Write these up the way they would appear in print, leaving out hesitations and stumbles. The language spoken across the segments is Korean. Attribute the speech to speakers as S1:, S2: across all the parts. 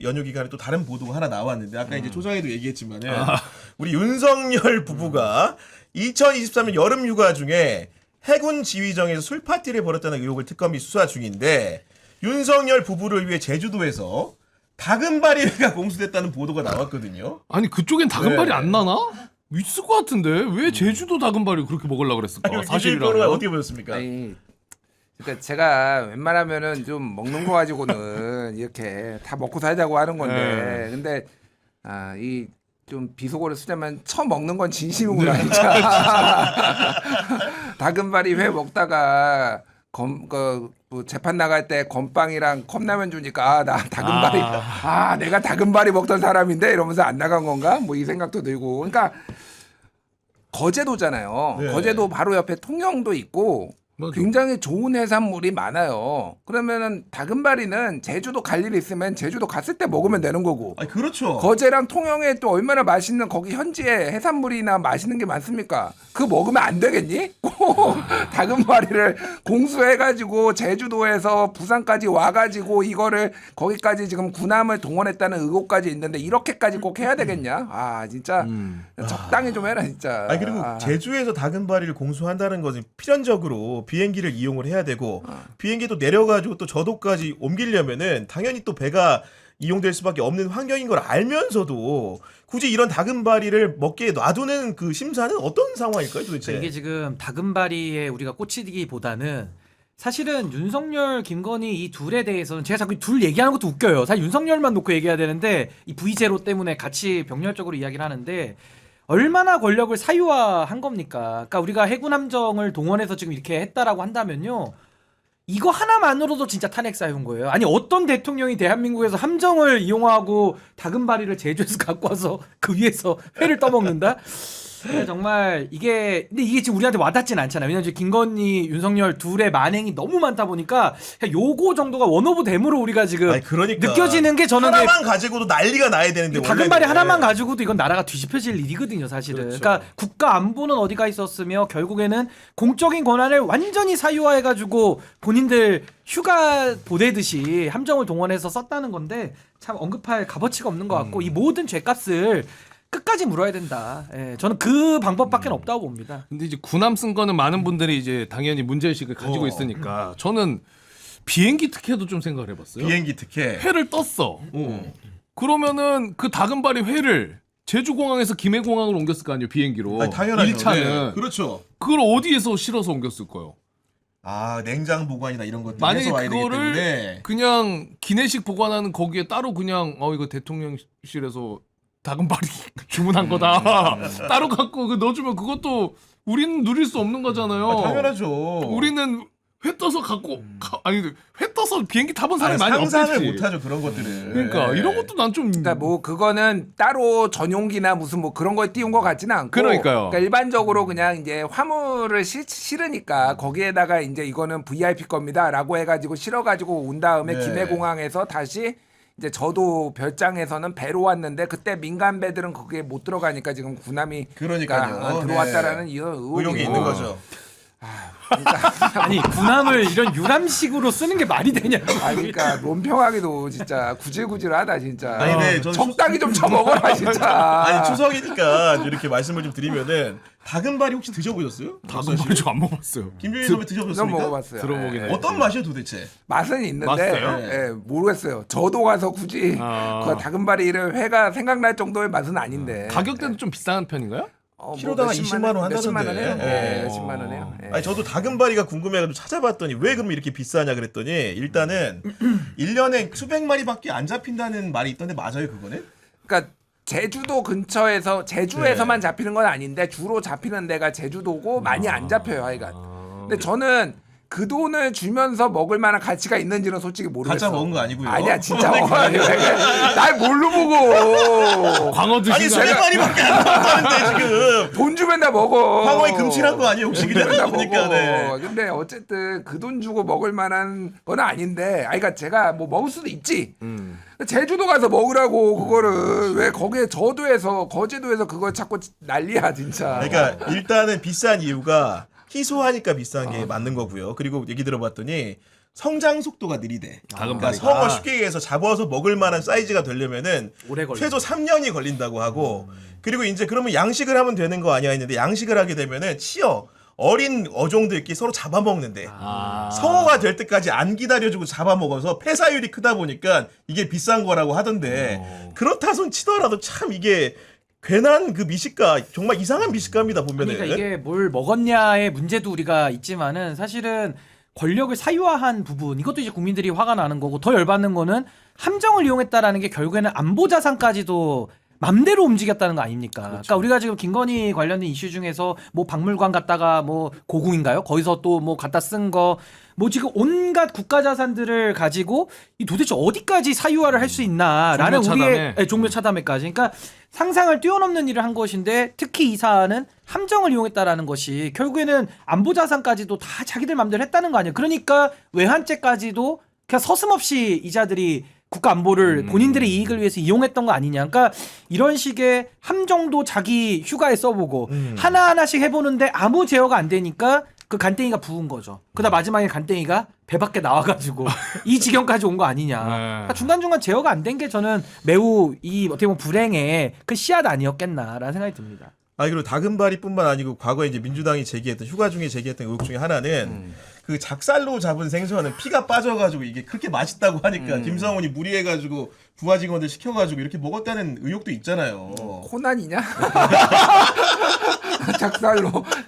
S1: 연휴 기간에 또 다른 보도가 하나 나왔는데 아까 이제 초장에도 얘기했지만은 우리 윤석열 부부가 2023년 여름 휴가 중에 해군 지휘정에서 술 파티를 벌였다는 의혹을 특검이 수사 중인데 윤석열 부부를 위해 제주도에서 다금바리회가 공수됐다는 보도가 나왔거든요.
S2: 아니 그쪽엔 다금발이
S1: 네.
S2: 안 나나? 있을 것 같은데 왜 제주도 다금발이 그렇게 먹으려고 그랬을까?
S1: 아니,
S2: 사실이라면
S1: 어떻게 보셨습니까?
S3: 아니, 그러니까 제가 웬만하면은 좀 먹는 거 가지고는 이렇게 다 먹고 살자고 하는 건데, 근데 이 좀 비속어를 쓰자면 처먹는 건 진심이구나 진짜. 다금바리 회 먹다가 뭐 재판 나갈 때 건빵이랑 컵라면 주니까 나 다금바리 내가 다금바리 먹던 사람인데 이러면서 안 나간 건가? 뭐 이 생각도 들고. 그러니까 거제도잖아요.
S1: 네.
S3: 거제도 바로 옆에 통영도 있고
S2: 맞아.
S3: 굉장히 좋은 해산물이 많아요. 그러면은 다금바리는 제주도 갈 일 있으면 제주도 갔을 때 먹으면 되는 거고.
S1: 아니 그렇죠.
S3: 거제랑 통영에 또 얼마나 맛있는 거기 현지에 해산물이나 맛있는 게 많습니까? 그거 먹으면 안 되겠니? 꼭 다금바리를 공수해가지고 제주도에서 부산까지 와가지고 이거를 거기까지 지금 군함을 동원했다는 의혹까지 있는데 이렇게까지 꼭 해야 되겠냐? 아 진짜 적당히 좀 해라 진짜.
S1: 아니 그리고 제주에서 다금바리를 공수한다는 것은 필연적으로 비행기를 이용을 해야 되고 비행기도 내려가지고 또 저도까지 옮기려면은 당연히 또 배가 이용될 수밖에 없는 환경인 걸 알면서도 굳이 이런 다금바리를 먹게 놔두는 그 심사는 어떤 상황일까요 도대체?
S4: 이게 지금 다금바리에 우리가 꽂히기보다는 사실은 윤석열, 김건희 이 둘에 대해서는 제가 자꾸 둘 얘기하는 것도 웃겨요. 사실 윤석열만 놓고 얘기해야 되는데 이 V0 때문에 같이 병렬적으로 이야기를 하는데 얼마나 권력을 사유화한 겁니까? 그러니까 우리가 해군 함정을 동원해서 지금 이렇게 했다라고 한다면요. 이거 하나만으로도 진짜 탄핵 사유인 거예요. 아니 어떤 대통령이 대한민국에서 함정을 이용하고 다금바리를 제주에서 갖고 와서 그 위에서 회를 떠먹는다? 정말 이게 근데 이게 지금 우리한테 와닿진 않잖아요. 왜냐면 지금 김건희, 윤석열 둘의 만행이 너무 많다 보니까 그냥 요거 정도가 원오브 댐으로 우리가 지금
S1: 아니, 그러니까
S4: 느껴지는 게 저는
S1: 하나만 가지고도 난리가 나야 되는데
S4: 다금바리
S1: 원래는.
S4: 하나만 가지고도 이건 나라가 뒤집혀질 일이거든요, 사실은.
S1: 그렇죠.
S4: 그러니까 국가 안보는 어디가 있었으며 결국에는 공적인 권한을 완전히 사유화해가지고 본인들 휴가 보내듯이 함정을 동원해서 썼다는 건데 참 언급할 값어치가 없는 것 같고 이 모든 죄값을 끝까지 물어야 된다. 예, 저는 그 방법밖에 없다고 봅니다.
S2: 근데 이제 군함 쓴 거는 많은 분들이 이제 당연히 문제의식을 가지고 있으니까 저는 비행기 특혜도 좀 생각을 해봤어요.
S1: 비행기 특혜.
S2: 회를 떴어. 그러면은 그 다금바리 회를 제주공항에서 김해공항으로 옮겼을 거 아니에요 비행기로.
S1: 아니, 당연하죠.
S2: 1차는
S1: 네. 그렇죠.
S2: 그걸 어디에서 실어서 옮겼을 거예요?
S1: 아 냉장 보관이나 이런 것들
S2: 만약에
S1: 해서 와야 되기
S2: 그거를
S1: 때문에
S2: 그냥 기내식 보관하는 거기에 따로 그냥 이거 대통령실에서 다금바리 주문한 거다. 따로 갖고 넣어주면 그것도 우리는 누릴 수 없는 거잖아요.
S1: 아, 당연하죠.
S2: 우리는 회 떠서 갖고 아니 회 떠서 비행기 타본 사람이 많이
S1: 상상을
S2: 없겠지.
S1: 못하죠 그런 것들은.
S2: 그러니까 이런 것도 난 좀
S3: 그러니까 뭐 그거는 따로 전용기나 무슨 뭐 그런 거에 띄운 것 같지는 않고
S2: 그러니까요.
S3: 그러니까 일반적으로 그냥 이제 화물을 실으니까 거기에다가 이제 이거는 VIP 겁니다라고 해가지고 실어가지고 온 다음에
S1: 네.
S3: 김해공항에서 다시 이제 저도 별장에서는 배로 왔는데 그때 민간 배들은 거기에 못 들어가니까 지금 군함이
S1: 그러니까요.
S3: 들어왔다라는
S1: 네.
S3: 이런
S1: 의혹이 있는 거죠.
S4: 아니 군함을 이런 유람식으로 쓰는 게 말이 되냐고.
S3: 그러니까 논평하기도 진짜 구질구질하다 진짜.
S1: 아니, 네, 저는
S3: 적당히 좀 쳐먹어라 진짜.
S1: 아니 추석이니까 이렇게 말씀을 좀 드리면은 다금바리 혹시 드셔보셨어요?
S2: 다금바리 저 안 먹어봤어요.
S1: 김준일 선배
S3: 좀
S1: 드셔보셨습니까?
S3: 먹어봤어요.
S2: 들어보긴
S3: 예.
S2: 해.
S1: 어떤 맛이요 도대체?
S3: 맛은 있는데
S2: 맛있어요?
S3: 예, 모르겠어요. 저도 가서 굳이 그 다금바리를 회가 생각날 정도의 맛은 아닌데.
S2: 가격대도 좀 비싼 편인가요?
S1: 키로당
S3: 몇십만
S1: 20만 원 한다던데.
S3: 몇십만 원 해요.
S1: 예.
S3: 몇십만 원 해요. 예.
S1: 아니 저도 다금바리가 궁금해가지고 찾아봤더니 왜 그럼 이렇게 비싸냐 그랬더니 일단은 1년에 수백 마리밖에 안 잡힌다는 말이 있던데 맞아요 그거는?
S3: 그러니까 제주도 근처에서 제주에서만 잡히는 건 아닌데 주로 잡히는 데가 제주도고 많이 안 잡혀요 하여간. 근데 저는 그 돈을 주면서 먹을 만한 가치가 있는지는 솔직히 모르겠어.
S1: 가짜 먹은 거 아니고요.
S3: 아니야 진짜. 날 뭘로 보고.
S2: 광어 드신
S1: 아니
S2: 거
S1: 수백
S2: 아니야?
S1: 마리밖에 안 잡았다는데 지금
S3: 돈 주면 다 먹어.
S1: 황어에 금칠한 거 아니에요 혹시
S3: 다
S1: 그냥
S3: 먹어.
S1: 보니까 네.
S3: 근데 어쨌든 그 돈 주고 먹을 만한 건 아닌데, 그러니까 제가 뭐 먹을 수도 있지. 제주도 가서 먹으라고 그거를 왜 거기에 저도에서 거제도에서 그걸 자꾸 난리야 진짜.
S1: 그러니까 일단은 비싼 이유가 희소하니까 비싼 게 맞는 거고요. 그리고 얘기 들어봤더니 성장 속도가 느리대.
S2: 다금바리가.
S1: 그러니까 성어 쉽게 얘기해서 잡아서 먹을 만한 사이즈가 되려면은
S4: 오래 걸려.
S1: 최소 3년이 걸린다고 하고 그리고 이제 그러면 양식을 하면 되는 거 아니야 했는데 양식을 하게 되면은 어린 어종들끼리 서로 잡아먹는데 성어가 될 때까지 안 기다려주고 잡아먹어서 폐사율이 크다 보니까 이게 비싼 거라고 하던데 그렇다 손 치더라도 참 이게 괜한 그 미식가 정말 이상한 미식가입니다 보면은.
S4: 그러니까 이게 뭘 먹었냐의 문제도 우리가 있지만은 사실은 권력을 사유화한 부분 이것도 이제 국민들이 화가 나는 거고 더 열받는 거는 함정을 이용했다라는 게 결국에는 안보 자산까지도 맘대로 움직였다는 거 아닙니까? 그러니까 우리가 지금 김건희 관련된 이슈 중에서 뭐 박물관 갔다가 뭐 고궁인가요? 거기서 또 뭐 갖다 쓴 거 뭐 지금 온갖 국가 자산들을 가지고 이 도대체 어디까지 사유화를 할 수 있나라는 우리의 종묘 차담회까지. 그러니까 상상을 뛰어넘는 일을 한 것인데 특히 이 사안은 함정을 이용했다라는 것이 결국에는 안보 자산까지도 다 자기들 맘대로 했다는 거 아니에요. 그러니까 외환죄까지도 그냥 서슴없이 이자들이 국가 안보를 본인들의 이익을 위해서 이용했던 거 아니냐. 그러니까 이런 식의 함정도 자기 휴가에 써보고 하나하나씩 해보는데 아무 제어가 안 되니까 그 간땡이가 부은 거죠. 그러다 마지막에 간땡이가 배 밖에 나와가지고 이 지경까지 온 거 아니냐. 그러니까 중간중간 제어가 안 된 게 저는 매우 이 어떻게 보면 불행의 그 씨앗 아니었겠나라는 생각이 듭니다.
S1: 그리고 다금바리뿐만 아니고 과거에 이제 민주당이 제기했던 휴가 중에 제기했던 의혹 중에 하나는 그 작살로 잡은 생선은 피가 빠져가지고 이게 그렇게 맛있다고 하니까 김성훈이 무리해가지고 부하 직원들 시켜가지고 이렇게 먹었다는 의혹도 있잖아요.
S3: 코난이냐?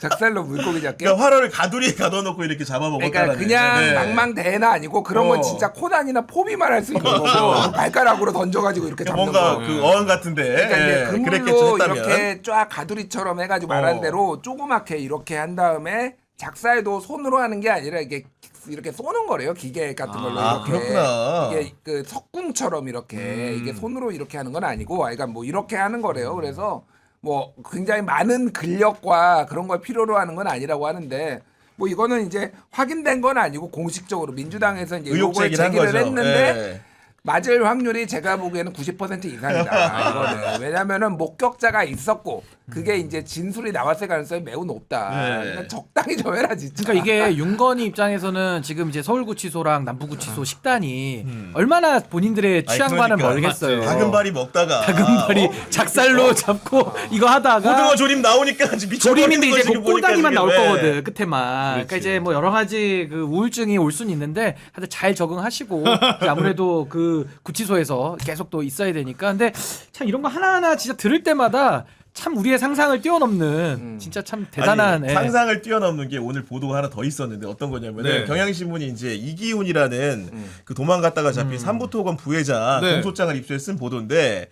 S3: 작살로 물고기 잡게.
S1: 그러니까 화로를 가두리에 가둬놓고 이렇게 잡아먹었다는.
S3: 그러니까 그냥
S1: 네.
S3: 망망대해는 아니고 그런 건 진짜 코난이나 포비만 할 수 있는 거고 발가락으로 던져가지고 이렇게 잡는
S1: 뭔가
S3: 거.
S1: 그 어항 같은데.
S3: 그러니까 이제
S1: 그랬겠죠
S3: 그물로
S1: 했다면.
S3: 이렇게 쫙 가두리처럼 해가지고 말한 대로 조그맣게 이렇게 한 다음에 작사에도 손으로 하는 게 아니라 이게 이렇게 쏘는 거래요. 기계 같은 걸로 이렇게.
S1: 그렇구나.
S3: 이게 그 석궁처럼 이렇게 이게 손으로 이렇게 하는 건 아니고 그러니까 뭐 이렇게 하는 거래요. 그래서 뭐 굉장히 많은 근력과 그런 걸 필요로 하는 건 아니라고 하는데 뭐 이거는 이제 확인된 건 아니고 공식적으로 민주당에서 이제
S1: 의혹
S3: 요걸
S1: 제기를 한
S3: 제기를
S1: 거죠.
S3: 했는데
S1: 예.
S3: 맞을 확률이 제가 보기에는 90% 이상이다. 이거는. 왜냐면은 목격자가 있었고 그게 이제 진술이 나왔을 가능성이 매우 높다.
S1: 네.
S3: 그러니까 적당히 좀 해라 진짜.
S4: 그러니까 이게 윤건희 입장에서는 지금 이제 서울구치소랑 남부구치소 식단이 얼마나 본인들의 취향과는
S1: 그러니까.
S4: 멀겠어요.
S1: 다금바리 먹다가
S4: 다금바리 작살로 잡고 이거 하다가
S1: 고등어 조림 나오니까 미쳐버리는
S4: 조림인데
S1: 거
S4: 이제
S1: 지금
S4: 그 꼬다기만
S1: 보니까
S4: 나올
S1: 지금.
S4: 거거든 끝에만. 그러니까 이제 뭐 여러 가지 그 우울증이 올 수는 있는데 하여튼 잘 적응하시고 이제 아무래도 그 구치소에서 계속 또 있어야 되니까. 근데 참 이런 거 하나하나 진짜 들을 때마다 참 우리의 상상을 뛰어넘는 진짜 참 대단한
S1: 아니, 상상을 뛰어넘는 게 오늘 보도가 하나 더 있었는데 어떤 거냐면은
S2: 네.
S1: 경향신문이 이제 이기훈이라는 그 도망갔다가 잡힌 삼부토건 부회장
S2: 네.
S1: 공소장을 입수해 쓴 보도인데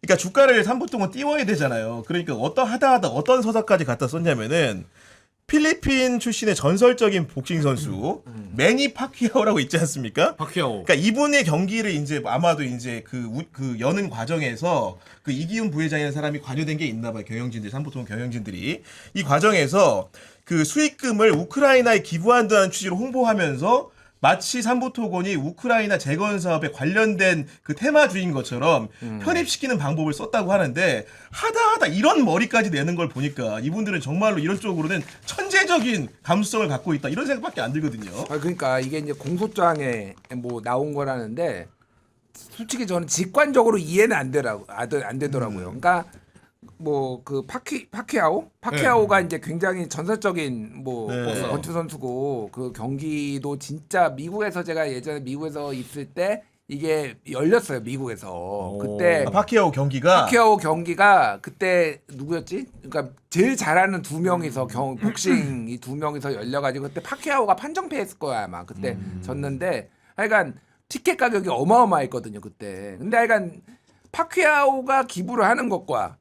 S1: 그러니까 주가를 삼부토건 띄워야 되잖아요. 그러니까 하다 어떤 서사까지 갖다 썼냐면은 필리핀 출신의 전설적인 복싱 선수 매니 파키아오라고 있지 않습니까?
S2: 박희아오.
S1: 그러니까 이분의 경기를 이제 아마도 이제 그 여는 과정에서 그 이기훈 부회장이라는 사람이 관여된 게 있나 봐요. 경영진들, 삼보통 경영진들이. 이 과정에서 그 수익금을 우크라이나에 기부한다는 취지로 홍보하면서 마치 삼부토건이 우크라이나 재건 사업에 관련된 그 테마주인 것처럼 편입시키는 방법을 썼다고 하는데 하다 이런 머리까지 내는 걸 보니까 이분들은 정말로 이런 쪽으로는 천재적인 감수성을 갖고 있다 이런 생각밖에 안 들거든요.
S3: 그러니까 이게 이제 공소장에 뭐 나온 거라는데 솔직히 저는 직관적으로 이해는 안 되더라고요. 그러니까 뭐 그 파키아오가 이제 굉장히 전설적인 뭐
S1: 네.
S3: 권투 선수고 그 경기도 진짜 미국에서 제가 예전에 미국에서 있을 때 이게 열렸어요. 미국에서 그때
S1: 파키아오 경기가
S3: 파키아오 경기가 그때 누구였지? 그러니까 제일 잘하는 두 명이서 복싱 이 두 명이서 열려가지고 그때 파키아오가 판정패했을 거야 아마 그때 졌는데 하여간 티켓 가격이 어마어마했거든요 그때. 근데 하여간 파키아오가 기부를 하는 것과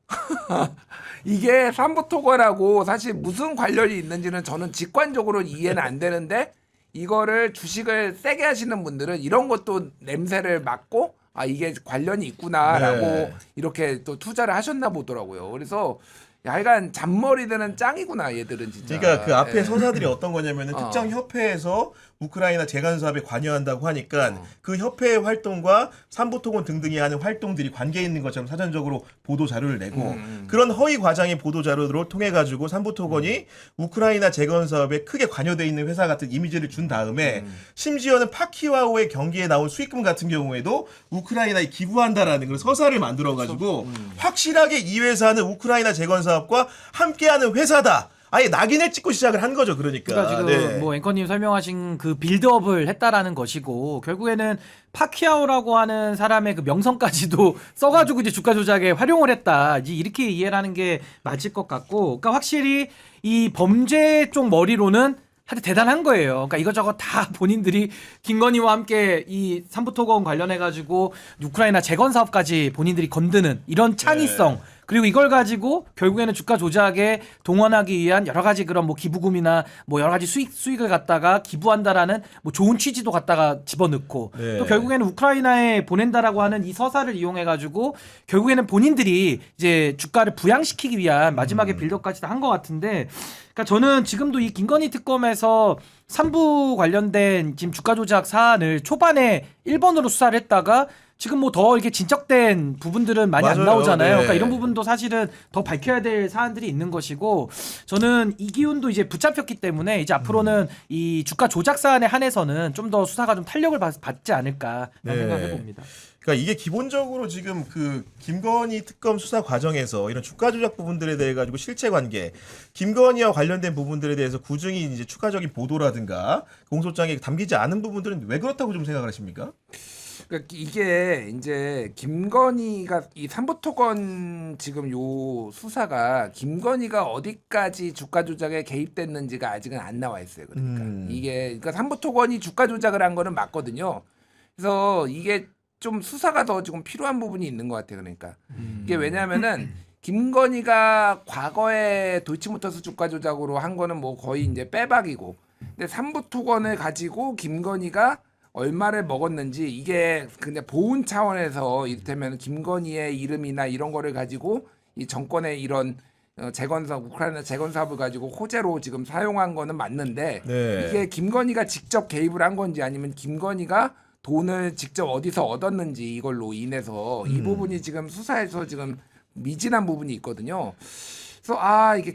S3: 이게 삼부토건하고 사실 무슨 관련이 있는지는 저는 직관적으로 이해는 안 되는데 이거를 주식을 세게 하시는 분들은 이런 것도 냄새를 맡고 아 이게 관련이 있구나라고
S1: 네.
S3: 이렇게 또 투자를 하셨나 보더라고요. 그래서 약간 잔머리들은 짱이구나 얘들은 진짜.
S1: 그러니까 그 앞에
S3: 예.
S1: 서사들이 어떤 거냐면은 특정 협회에서 우크라이나 재건 사업에 관여한다고 하니까 그 협회의 활동과 삼부토건 등등이 하는 활동들이 관계 있는 것처럼 사전적으로 보도 자료를 내고 그런 허위 과장의 보도 자료를 통해 가지고 삼부토건이 우크라이나 재건 사업에 크게 관여돼 있는 회사 같은 이미지를 준 다음에 심지어는 파키와오의 경기에 나온 수익금 같은 경우에도 우크라이나에 기부한다라는 그런 서사를 만들어 가지고 확실하게 이 회사는 우크라이나 재건 사업과 함께하는 회사다. 아예 낙인을 찍고 시작을 한 거죠. 그러니까
S4: 지금
S1: 네.
S4: 뭐 앵커님 설명하신 그 빌드업을 했다라는 것이고 결국에는 파키아오라고 하는 사람의 그 명성까지도 써가지고 이제 주가 조작에 활용을 했다. 이제 이렇게 이해를 하는 게 맞을 것 같고, 그러니까 확실히 이 범죄 쪽 머리로는 하여튼 대단한 거예요. 그러니까 이것저것 다 본인들이 김건희와 함께 이 삼부토건 관련해가지고 우크라이나 재건 사업까지 본인들이 건드는 이런 창의성. 그리고 이걸 가지고 결국에는 주가 조작에 동원하기 위한 여러 가지 그런 뭐 기부금이나 뭐 여러 가지 수익을 갖다가 기부한다라는 뭐 좋은 취지도 갖다가 집어넣고
S1: 네.
S4: 또 결국에는 우크라이나에 보낸다라고 하는 이 서사를 이용해 가지고 결국에는 본인들이 이제 주가를 부양시키기 위한 마지막에 빌드업까지 다 한 것 같은데, 그러니까 저는 지금도 이 김건희 특검에서 3부 관련된 지금 주가 조작 사안을 초반에 1번으로 수사를 했다가 지금 뭐 더 이렇게 진척된 부분들은 많이
S1: 맞아요.
S4: 안 나오잖아요.
S1: 네.
S4: 그러니까 이런 부분도 사실은 더 밝혀야 될 사안들이 있는 것이고, 저는 이 기운도 이제 붙잡혔기 때문에 이제 앞으로는 이 주가 조작 사안에 한해서는 좀 더 수사가 좀 탄력을 받지 않을까
S1: 네.
S4: 생각해 봅니다.
S1: 그러니까 이게 기본적으로 지금 그 김건희 특검 수사 과정에서 이런 주가 조작 부분들에 대해 가지고 실체 관계, 김건희와 관련된 부분들에 대해서 구중이 이제 추가적인 보도라든가 공소장에 담기지 않은 부분들은 왜 그렇다고 좀 생각을 하십니까?
S3: 그러니까 이게 이제 김건희가 이 삼부토건 지금 요 수사가 김건희가 어디까지 주가 조작에 개입됐는지가 아직은 안 나와 있어요. 그러니까 이게 그러니까 삼부토건이 주가 조작을 한 거는 맞거든요. 그래서 이게 좀 수사가 더 지금 필요한 부분이 있는 것 같아요. 그러니까 이게 왜냐하면은 김건희가 과거에 도이치모터스 주가 조작으로 한 거는 뭐 거의 이제 빼박이고, 근데 삼부토건을 가지고 김건희가 얼마를 먹었는지 이게 근데 보훈 차원에서 이를테면 김건희의 이름이나 이런 거를 가지고 이 정권의 이런 재건사업, 우크라이나 재건사업을 가지고 호재로 지금 사용한 거는 맞는데
S1: 네.
S3: 이게 김건희가 직접 개입을 한 건지 아니면 김건희가 돈을 직접 어디서 얻었는지 이걸로 인해서 이 부분이 지금 수사에서 지금 미진한 부분이 있거든요. 그래서 이게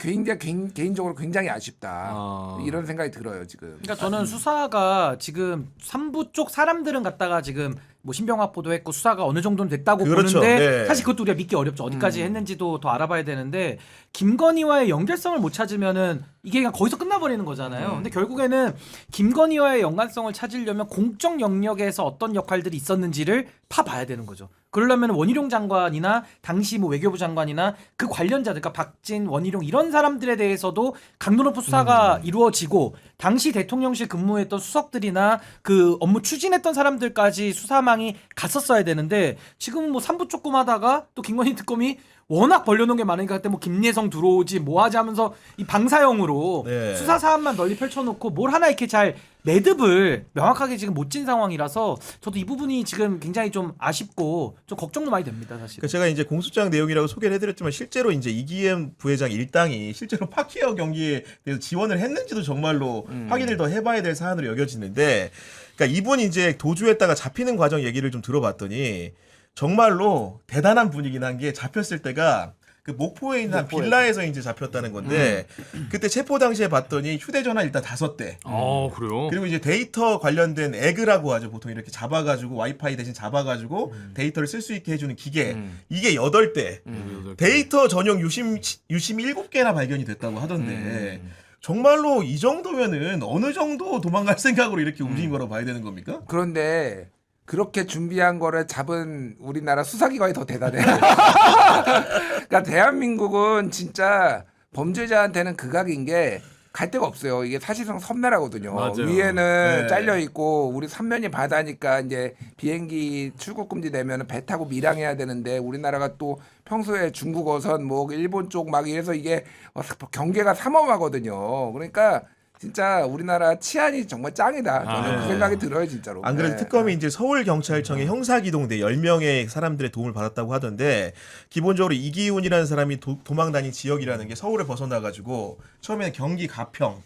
S3: 개인적으로 굉장히 아쉽다. 이런 생각이 들어요 지금.
S4: 그러니까 저는 수사가 지금 3부 쪽 사람들은 갖다가 지금 뭐 신병 확보도 했고 수사가 어느 정도는 됐다고
S1: 그렇죠.
S4: 보는데
S1: 네.
S4: 사실 그것도 우리가 믿기 어렵죠. 어디까지 했는지도 더 알아봐야 되는데 김건희와의 연결성을 못 찾으면은 이게 그냥 거기서 끝나버리는 거잖아요. 근데 결국에는 김건희와의 연관성을 찾으려면 공적 영역에서 어떤 역할들이 있었는지를 파봐야 되는 거죠. 그러려면 원희룡 장관이나 당시 뭐 외교부 장관이나 그 관련자들, 그러니까 박진, 원희룡 이런 사람들에 대해서도 강도 높은 수사가 이루어지고 당시 대통령실 근무했던 수석들이나 그 업무 추진했던 사람들까지 수사망이 갔었어야 되는데 지금은 뭐 3부 조금 하다가 또 김건희 특검이 워낙 벌려놓은 게 많으니까 그때 뭐 김예성 들어오지 뭐 하지 하면서 이 방사형으로
S1: 네.
S4: 수사 사안만 널리 펼쳐놓고 뭘 하나 이렇게 잘 매듭을 명확하게 지금 못 찐 상황이라서 저도 이 부분이 지금 굉장히 좀 아쉽고 좀 걱정도 많이 됩니다, 사실.
S1: 그러니까 제가 이제 공소장 내용이라고 소개를 해드렸지만 실제로 이제 이기현 부회장 일당이 실제로 파키아오 경기에 대해서 지원을 했는지도 정말로 확인을 더 해봐야 될 사안으로 여겨지는데, 그러니까 이분이 이제 도주했다가 잡히는 과정 얘기를 좀 들어봤더니 정말로 대단한 분이긴 한 게 잡혔을 때가 그 목포에 있는 한 빌라에서 이제 잡혔다는 건데 그때 체포 당시에 봤더니 휴대전화 일단 5대.
S2: 그래요?
S1: 그리고 이제 데이터 관련된 에그라고 하죠. 보통 이렇게 잡아가지고 와이파이 대신 잡아가지고 데이터를 쓸 수 있게 해주는 기계. 이게 8대. 데이터 전용 유심 7개나 발견이 됐다고 하던데 정말로 이 정도면은 어느 정도 도망갈 생각으로 이렇게 움직인 거라고 봐야 되는 겁니까?
S3: 그런데 그렇게 준비한 거를 잡은 우리나라 수사기관이 더 대단해. 그러니까 대한민국은 진짜 범죄자한테는 극악인 게 갈 데가 없어요. 이게 사실상 섬나라거든요.
S2: 맞아요.
S3: 위에는
S1: 네.
S3: 잘려 있고 우리 삼면이 바다니까 이제 비행기 출국 금지 되면 배 타고 밀항해야 되는데 우리나라가 또 평소에 중국 어선 뭐 일본 쪽 막 이래서 이게 경계가 삼엄하거든요. 그러니까 진짜 우리나라 치안이 정말 짱이다. 저는 그 생각이 들어요, 진짜로.
S1: 안 그래도
S3: 네.
S1: 특검이 이제 서울경찰청의 형사기동대 10명의 사람들의 도움을 받았다고 하던데 기본적으로 이기훈이라는 사람이 도망 다닌 지역이라는 게 서울을 벗어나가지고 처음에는 경기 가평,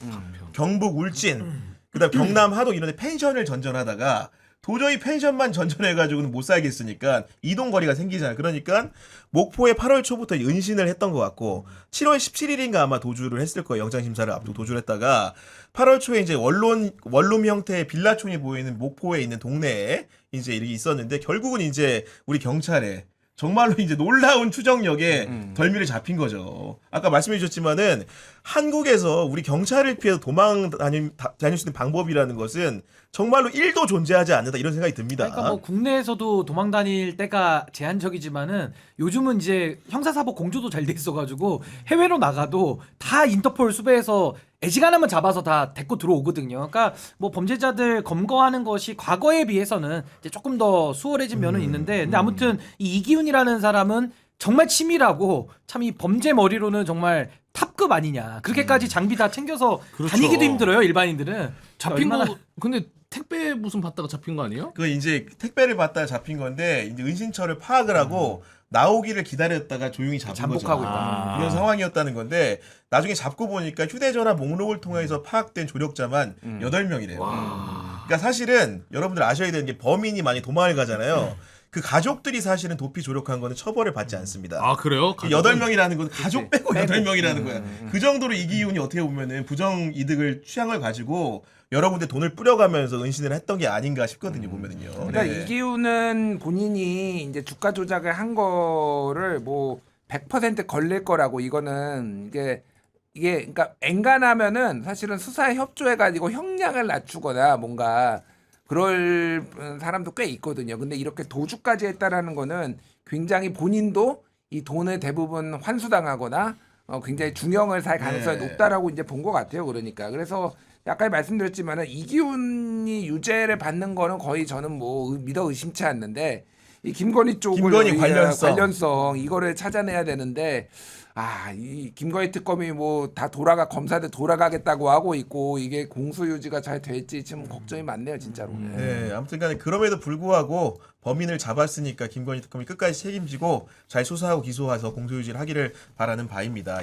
S1: 경북 울진, 그다음 경남 하동 이런 데 펜션을 전전하다가 도저히 펜션만 전전해가지고는 못 살겠으니까 이동 거리가 생기잖아요. 그러니까 목포에 8월 초부터 은신을 했던 것 같고 7월 17일인가 아마 도주를 했을 거예요. 영장 심사를 앞두고 도주를 했다가 8월 초에 이제 원룸 형태의 빌라촌이 보이는 목포에 있는 동네에 이제 이렇게 있었는데 결국은 이제 우리 경찰에 정말로 이제 놀라운 추정력에 덜미를 잡힌 거죠. 아까 말씀해 주셨지만은 한국에서 우리 경찰을 피해서 다닐 수 있는 방법이라는 것은 정말로 1도 존재하지 않는다 이런 생각이 듭니다.
S4: 그러니까 뭐 국내에서도 도망 다닐 때가 제한적이지만은 요즘은 이제 형사사법 공조도 잘 돼 있어가지고 해외로 나가도 다 인터폴 수배해서 애지간하면 잡아서 다 데리고 들어오거든요. 그러니까 뭐 범죄자들 검거하는 것이 과거에 비해서는 이제 조금 더 수월해진 면은 있는데, 근데 아무튼 이 이기훈이라는 사람은 정말 치밀하고 참 이 범죄 머리로는 정말 탑급 아니냐. 그렇게까지 장비 다 챙겨서
S2: 그렇죠.
S4: 다니기도 힘들어요, 일반인들은.
S2: 잡힌
S4: 얼마나-
S2: 거 근데 택배 무슨 받다가 잡힌 거 아니에요?
S1: 그 이제 택배를 받다가 잡힌 건데 이제 은신처를 파악을 하고 나오기를 기다렸다가 조용히 잡은
S4: 잠복하고
S1: 거죠.
S4: 있다.
S1: 이런 상황이었다는 건데 나중에 잡고 보니까 휴대전화 목록을 통해서 파악된 조력자만 8명이래요. 그러니까 사실은 여러분들 아셔야 되는 게 범인이 많이 도망을 가잖아요. 그 가족들이 사실은 도피 조력한 거는 처벌을 받지 않습니다.
S2: 아 그래요?
S1: 그 8명이라는 건 가족 빼고 8명이라는 거야. 그 정도로 이기훈이 어떻게 보면은 부정 이득을 취향을 가지고 여러 군데 돈을 뿌려가면서 은신을 했던 게 아닌가 싶거든요, 보면은요.
S3: 그러니까
S1: 네.
S3: 이기훈은 본인이 이제 주가 조작을 한 거를 뭐 100% 걸릴 거라고, 이거는 이게 그러니까 앵간하면은 사실은 수사에 협조해 가지고 형량을 낮추거나 뭔가 그럴 사람도 꽤 있거든요. 근데 이렇게 도주까지 했다라는 거는 굉장히 본인도 이 돈을 대부분 환수당하거나 굉장히 중형을 살 가능성이
S1: 네.
S3: 높다라고 이제 본 것 같아요. 그러니까 그래서 아까 말씀드렸지만은 이기훈이 유죄를 받는 거는 거의 저는 뭐 믿어 의심치 않는데, 이 김건희 쪽을
S1: 김건희 관련성.
S3: 이거를 찾아내야 되는데, 이 김건희 특검이 뭐 다 검사들 돌아가겠다고 하고 있고 이게 공소 유지가 잘 될지 좀 걱정이 많네요, 진짜로.
S1: 네, 아무튼간에 그럼에도 불구하고 범인을 잡았으니까 김건희 특검이 끝까지 책임지고 잘 수사하고 기소해서 공소유지를 하기를 바라는 바입니다.